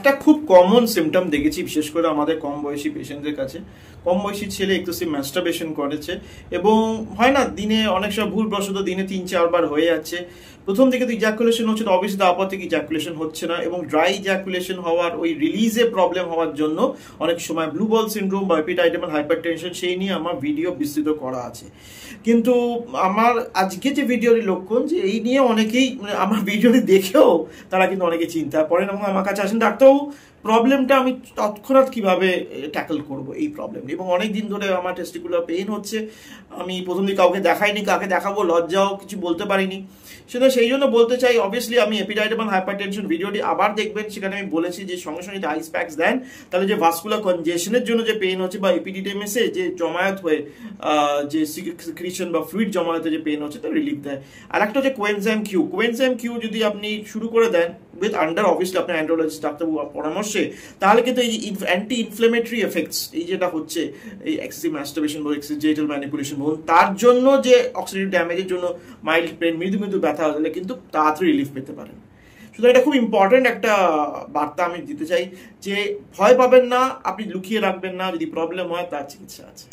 একটা খুব common symptom দেখেছি বিশেষ করে আমাদের কম বয়সী পেশেন্টদের কাছে। কম বয়সী ছেলে এক্সেসিভ ম্যাস্টারবেশন করেছে এবং হয় না দিনে অনেক সময় ভুলবশত দিনে 3-4 বার হয়ে যাচ্ছে। প্রথম দিকে তো ইজাকুলেশন হচ্ছে, অবভিয়াসলি তারপর থেকে ইজাকুলেশন হচ্ছে না এবং ড্রাই ইজাকুলেশন হওয়ার ওই রিলিজে প্রবলেম হওয়ার জন্য অনেক সময় ব্লু বল সিনড্রোম বা এপিটাইডামাল হাইপারটেনশন সেই নিয়ে আমার ভিডিও বিস্তৃত করা আছে। কিন্তু আমার আজকে যে ভিডিওর লক্ষণ যে এই নিয়ে অনেকেই আমার ভিডিওটি দেখেও তারা কিন্তু অনেকে চিন্তা করেন এবং আমার কাছে আসেন, ডাক্তারবাবু প্রবলেমটা আমি তৎক্ষণাৎ কিভাবে ট্যাকল করব এই প্রবলেম। এবং অনেক দিন ধরে আমার টেস্টিকুলার পেইন হচ্ছে, আমি প্রথম দিন কাউকে দেখাইনি, কাকে দেখাবো লজ্জাও কিছু বলতে পারিনি। সেটা সেই জন্য বলতে চাই, অবভিয়াসলি আমি এপিডাইডামাল হাইপারটেনশন ভিডিওটি আবার দেখবেন, সেখানে আমি বলেছি যে সঙ্গে সঙ্গে আইস প্যাকস দেন তাহলে যে ভাস্কুলার কনজেশনের জন্য যে পেইন হচ্ছে বা এপিডিডেমিসে যে জমায়েত হয়ে যে সিক্রিশন বা ফ্লুইড জমায়েতে যে পেইন হচ্ছে তা রিলিফ দেয়। আর একটা হচ্ছে কোয়েনজাইম কিউ যদি আপনি শুরু করে দেন উইথ আন্ডার অবভিয়াসলি আপনার অ্যান্ড্রোলজিস্ট ডাক্তারবাবু পরামর্শে, তাহলে কিন্তু এই অ্যান্টি ইনফ্লেমেটরি এফেক্টস এই যেটা হচ্ছে এই এক্সেসিভ ম্যাস্টারবেশন বা এক্সেসিভ জেনিটাল ম্যানিপুলেশন বলুন, তার জন্য যে অক্সিডেটিভ ড্যামেজের জন্য মাইল্ড পেন মৃদু মৃদু ব্যথা হলে কিন্তু তাড়াতাড়ি রিলিফ পেতে পারেন। সুতরাং এটা খুব ইম্পর্টেন্ট একটা বার্তা আমি দিতে চাই যে ভয় পাবেন না, আপনি লুকিয়ে রাখবেন না, যদি প্রবলেম হয় তার চিকিৎসা আছে।